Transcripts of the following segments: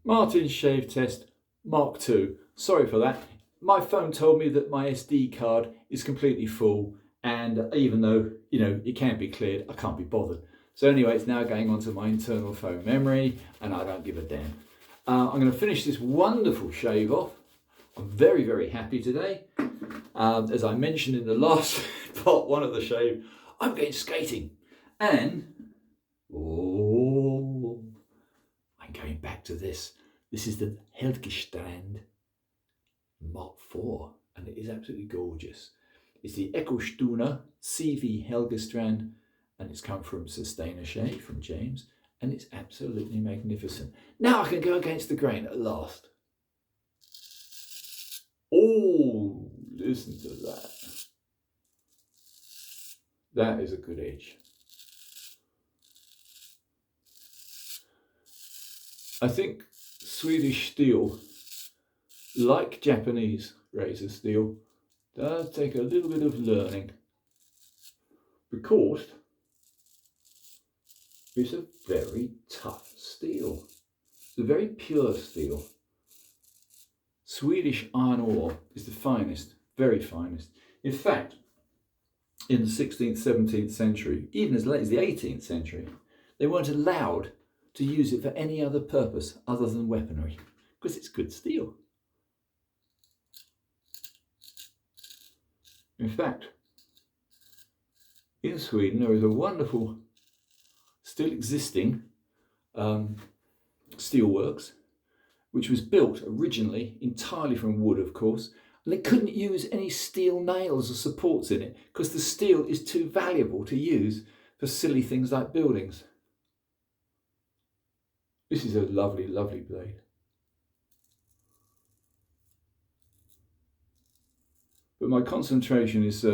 Martin's shave test Mark II. Sorry for that. My phone told me that my SD card is completely full, and even though, it can be cleared, I can't be bothered. So anyway, it's now going onto my internal phone memory, and I don't give a damn. I'm going to finish this wonderful shave off. I'm very, very happy today. As I mentioned in the last part one of the shave, I'm going skating. And, I'm going back to this. This is the Heljestrand Mark IV, and it is absolutely gorgeous. It's the Ekostuna CV Heljestrand, and it's come from Sustainer Shave from James, and it's absolutely magnificent. Now I can go against the grain at last. Oh, listen to that. That is a good edge. I think Swedish steel, like Japanese razor steel, does take a little bit of learning, because it's a very tough steel. It's a very pure steel. Swedish iron ore is the finest, very finest. In fact, in the 16th, 17th century, even as late as the 18th century, they weren't allowed to use it for any other purpose other than weaponry, because it's good steel. In fact, in Sweden there is a wonderful, still existing steelworks, which was built originally entirely from wood, of course, and they couldn't use any steel nails or supports in it because the steel is too valuable to use for silly things like buildings. This is a lovely, lovely blade. But my concentration is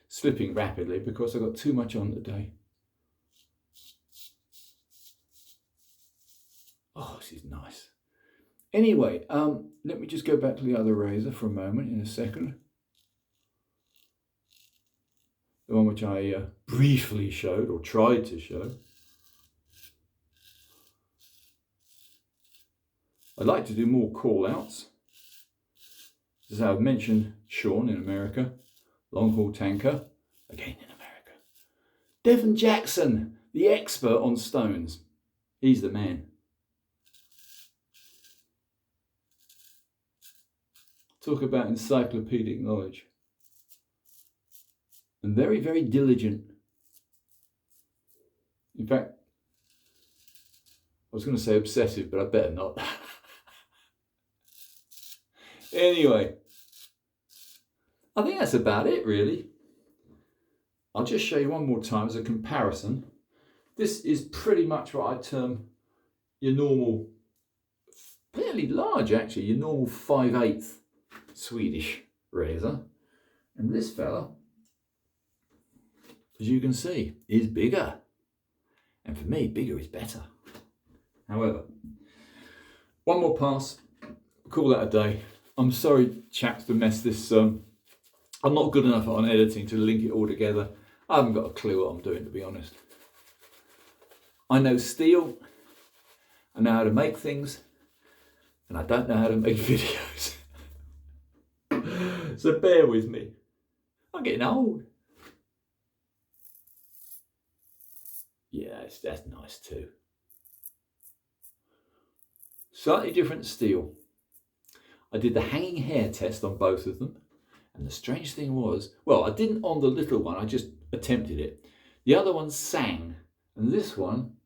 slipping rapidly because I've got too much on today. Oh, this is nice. Anyway, let me just go back to the other razor for a moment in a second. The one which I briefly showed, or tried to show. I'd like to do more call-outs. As I've mentioned, Sean in America, long haul tanker, again in America. Devon Jackson, the expert on stones. He's the man. Talk about encyclopedic knowledge. And very, very diligent. In fact, I was going to say obsessive, but I better not. Anyway, I think that's about it, really. I'll just show you one more time as a comparison. This is pretty much what I term your normal, fairly large actually, your normal 5/8 Swedish razor. And this fella, as you can see, is bigger. And for me, bigger is better. However, one more pass, call that a day. I'm sorry, chaps, to mess this. I'm not good enough on editing to link it all together. I haven't got a clue what I'm doing, to be honest. I know steel, I know how to make things, and I don't know how to make videos. So bear with me. I'm getting old. Yeah, that's nice too. Slightly different steel. I did the hanging hair test on both of them, and the strange thing was, well, I didn't on the little one, I just attempted it. The other one sang, and this one,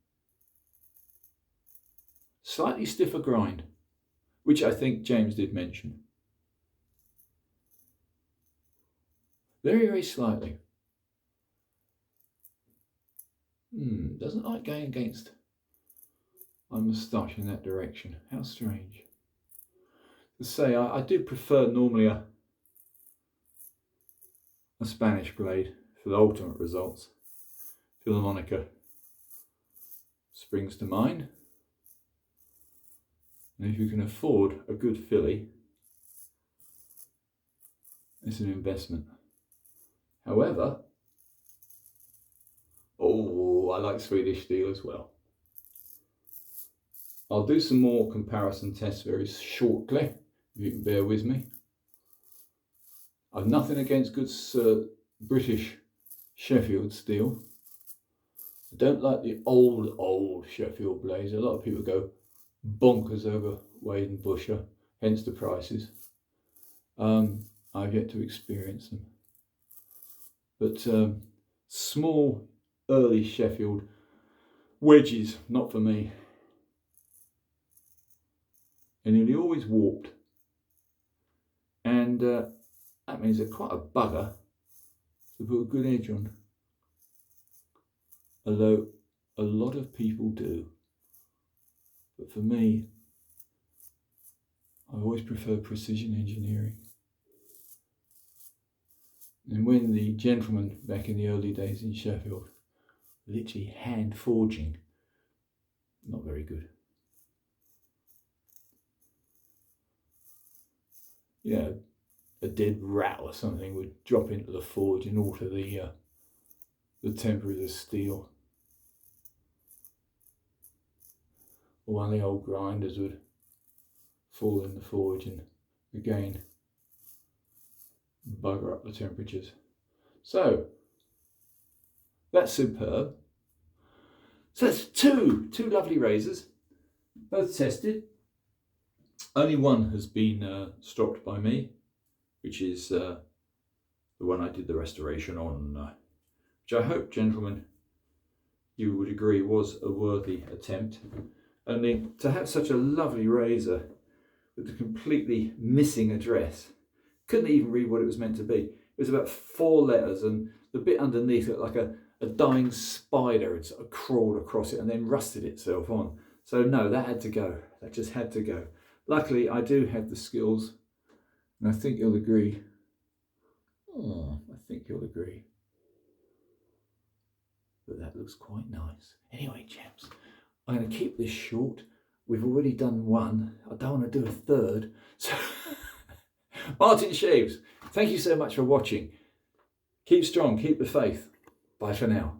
slightly stiffer grind, which I think James did mention. Very, very slightly. Doesn't like going against my moustache in that direction. How strange. To say, I do prefer normally a Spanish blade for the ultimate results. Philharmonica springs to mind. And if you can afford a good filly, it's an investment. However, I like Swedish steel as well. I'll do some more comparison tests very shortly, if you can bear with me. I've nothing against good British Sheffield steel. I don't like the old Sheffield blades. A lot of people go bonkers over Wade and Busher, hence the prices. I've yet to experience them. But small early Sheffield wedges, not for me. And nearly always warped. And that means they're quite a bugger to put a good edge on. Although a lot of people do. But for me, I always prefer precision engineering. And when the gentleman back in the early days in Sheffield, literally hand forging, not very good. You know, a dead rat or something would drop into the forge and alter the temper of the steel. Or one of the old grinders would fall in the forge and again bugger up the temperatures. So that's superb. So that's two lovely razors, both tested. Only one has been stopped by me, which is the one I did the restoration on, which I hope, gentlemen, you would agree was a worthy attempt. Only to have such a lovely razor with a completely missing address, couldn't even read what it was meant to be. It was about 4 letters, and the bit underneath looked like a dying spider had sort of crawled across it and then rusted itself on. So no, that had to go. That just had to go. Luckily, I do have the skills, and I think you'll agree. I think you'll agree that looks quite nice. Anyway, chaps, I'm going to keep this short. We've already done one. I don't want to do a third. So, Martin Shaves, thank you so much for watching. Keep strong, keep the faith. Bye for now.